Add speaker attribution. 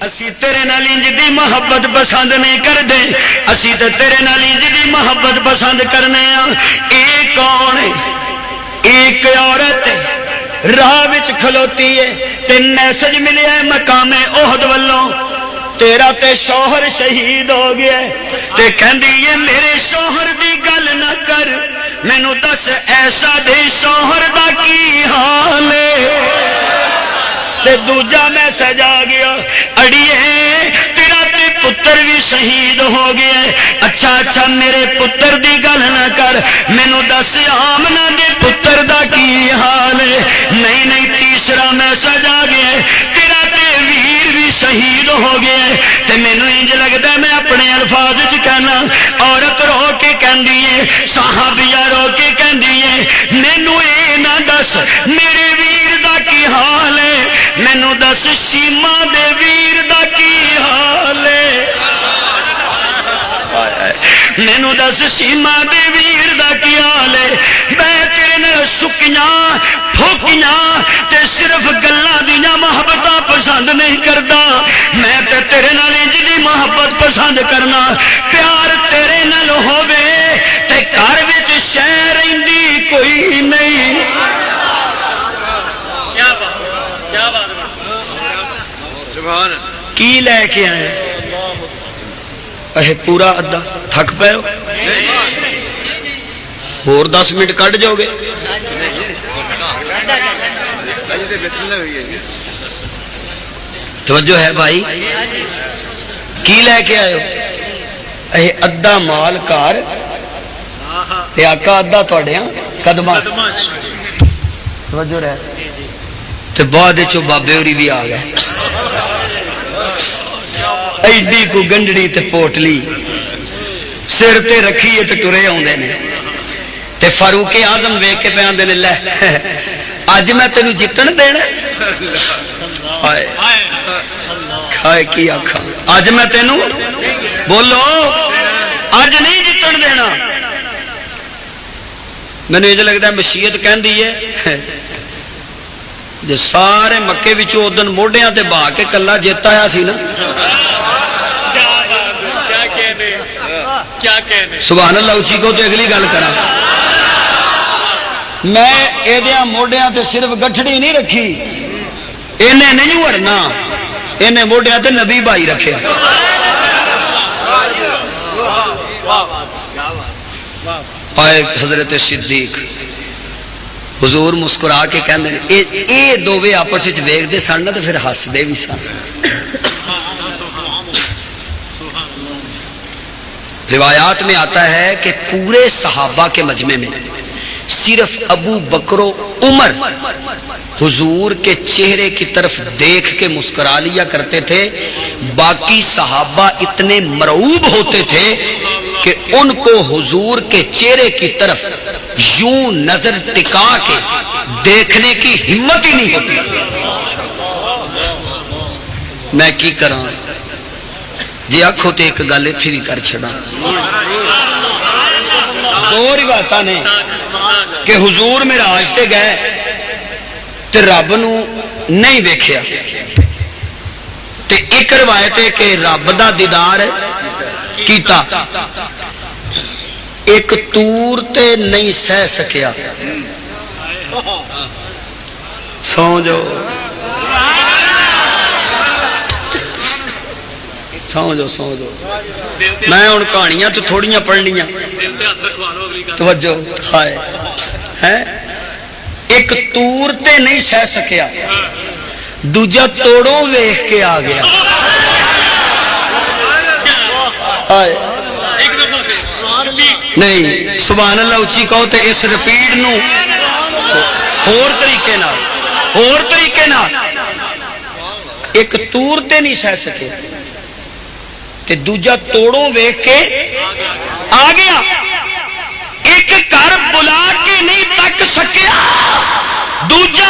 Speaker 1: اسی تیرے نال انج دی محبت پسند نہیں کردے، اسی تے تیرے نال انج دی محبت پسند کرنے ہاں۔ اے کون ہے؟ ایک عورت راہ وچ کھلوتی ہے تے میسج ملیا ہے مقام احد والوں، تیرا تے شوہر شہید ہو گیا ہے، تے کہندی ہے میرے شوہر دی گل نہ کر، مینوں دس ایسا دے شوہر دا کی حال ہے۔ تے دوجا میسج آ گیا، اڑیے تیرا تے پتر بھی شہید ہو گیا ہے، اچھا میرے پتر دی گل نہ کر، مینوں دس آمنہ دے پتر دا کی حال ہے۔ نہیں تیسرا میسج آ گیا ہے، تیرا تے ویر بھی شہید ہو گیا ہے، تے مینوں انج لگدا میں اپنے الفاظ وچ کہنا، عورت رو کے کہندی ہے، صحابیہ رو کے کہندی ہے، مینوں اے نہ دس میرے ویر دا کی حال ہے، مینوں دس شیما دے ویر دا کی حال ہے، مینوں دس شیما دے ویر دا کی حال ہے۔ میں تیرے نال سکیاں پھوکیاں تے صرف گلاں دیاں محبتاں پسند نہیں کردا، میں تے تیرے نال انج دی محبت پسند کرنا، پیار تیرے نال ہووے تے گھر وچ شے رہندی کوئی نہیں۔ کیا بات کی لے کے آئے اے پورا ادھا تھک پے اور 10 منٹ کٹ جاؤ گے؟ توجہ ہے بھائی، کی لے کے آئے ہو؟ اے ادھا مال کار تے آقا ادھا تواڈیاں قدماں، توجہ رہے تے بعد چو بابے ہوری بھی آ گئے، ایڈی کو گنڈڑی تے پوٹلی سر تے رکھیے تے ٹرے آوندے نے، تے فاروق اعظم ویکھ کے پہ آندے نے لے اج میں تینوں جتن دینا، ہائے کھائے کی آکھاں اج میں تینوں بولو اج نہیں جتن دینا۔ مینوں یہ لگتا ہے مشیت کہندی ہے جو سارے مکے وچوں اودن موڈیاں تے بہا کے کلا جیت آیا سی نا، سبحان اللہ اچھی کو تے اگلی گل کراں، میں ایدیاں موڈیاں تے صرف گٹھڑی نہیں رکھی، انہیں نہیں وڑنا، انہیں موڈیاں تے نبی بھائی رکھے۔ آئے حضرت صدیق حضور مسکرا کے کہندے نے اے دوویں آپس وچ ویکھدے سن تے پھر ہسدے بھی سن۔ روایات میں آتا ہے کہ پورے صحابہ کے مجمع میں صرف ابو بکر و عمر حضور کے چہرے کی طرف دیکھ کے مسکرا لیا کرتے تھے، باقی صحابہ اتنے مرعوب ہوتے تھے کہ ان کو حضور کے چہرے کی طرف یوں نظر ٹکا کے دیکھنے کی ہمت ہی نہیں ہوتی۔ میں کی کراں جی آکھو تے ایک گل ایتھے بھی کر چھڑا، دو روایتاں نے کہ حضور معراج تے گئے تے رب نو نہیں ویکھیا، تے ایک روایت ہے کہ رب دا دیدار کیتا، ایک تور تے نہیں سہ سکیا۔ سو جو میں ہوں کہانیاں تو تھوڑیاں پڑھنیاں، توجہ ہائے ہے، ایک تور تے نہیں سہ سکیا، دوجا توڑوں ویکھ کے آ گیا۔ نہیں سبحان اللہ اچھی کہو تے اس رپیڈ نو اور طریقے نال ایک تور تے نہیں سہ سکے تے دوجا توڑوں ویکھ کے آ گیا، ایک گھر بلا کے نہیں تک سکیا، دوجا